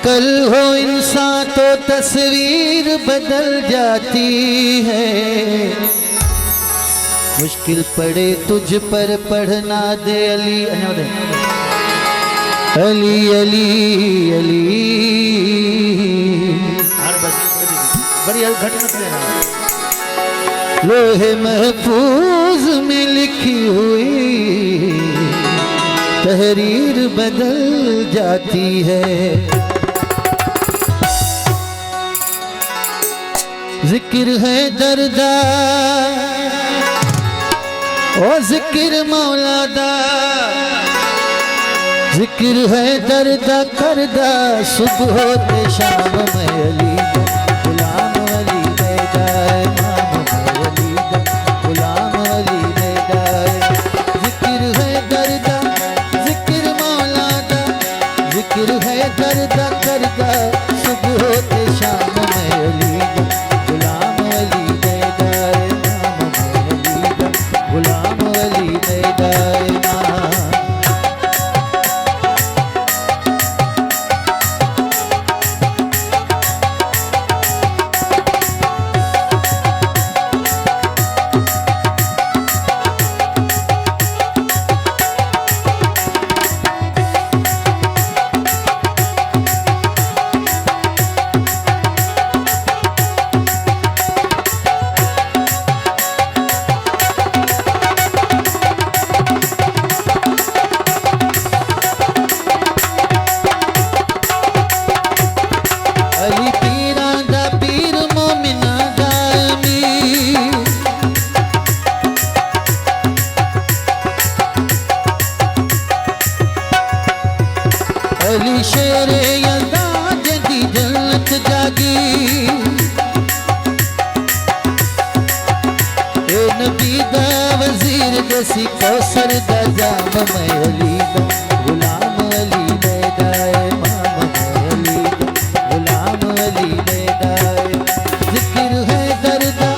अकल हो इंसान तो तस्वीर बदल जाती है। मुश्किल पड़े तुझ पर पढ़ना दे अली अली अली अली। बड़ी घटना लोहे महफूज में लिखी हुई तहरीर बदल जाती है। जिक्र है दर्दा ओ जिक्र मौलादा, जिक्र है दर्दा करदा सुबह होते शाम में अली गुलाम अली मैदाए माम अली गुलाम अली मैदाए। जिक्र है दर्दा जिक्र मौलादा, जिक्र है दर्दा करदा सुबह होते शाम में अली गुलाम अली मैदाए माम अली गुलाम अली मैदाए माम। अली शेरे यदा जदी जन्नत जागी, ए नबी दा वजीर दसी कौसर दा जाम मैं अली दा गुलाम अली मैदाए माम अली गुलाम अली मैदाए। जिक्र है दर्दा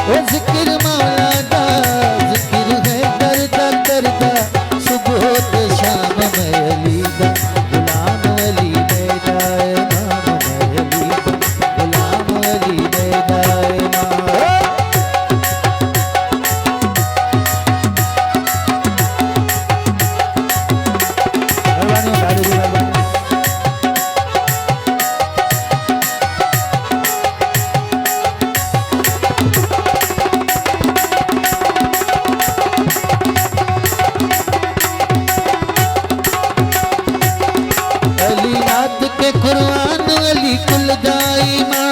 ओ जिक्र मौलादा, जिक्र है दर्दा करदा सुबह होते शाम मैं अली दा कुर्बान अली कुल दाईमा।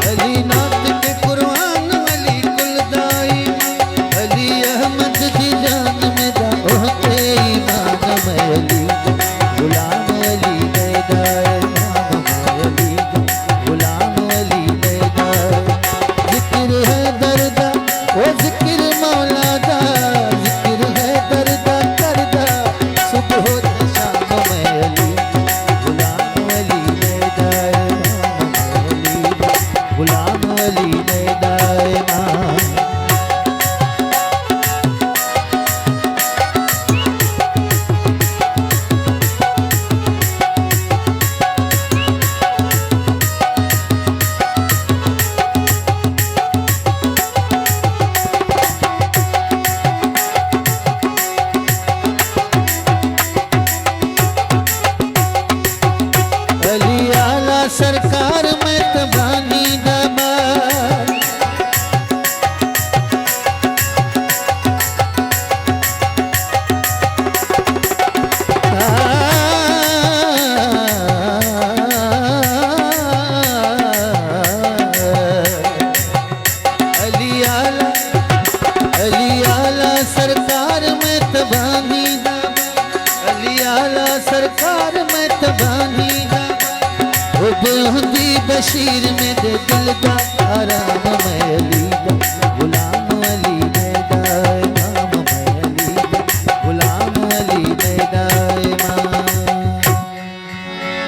अली नात के कुर्बान अली कुल दाईमा, अली अहमद की जान में दा होते ईमान मैं अली गुलाम अली मैदाए माम अली गुलाम अली मैदाए। जिक्र है दर्दा ओ जिक्र मौलादा, जिक्र है दर्दा करदा सुबह होते शाम में अली गुलाम अली मैदाए माम अली गुलाम अली मैदाए माम। सरकार में तबानी दबा, अली आला सरकार में तबानी दबा, अली आला सरकार में तबानी दबा। बेहदी बशीर में दे दिल का आराम मैं अली दा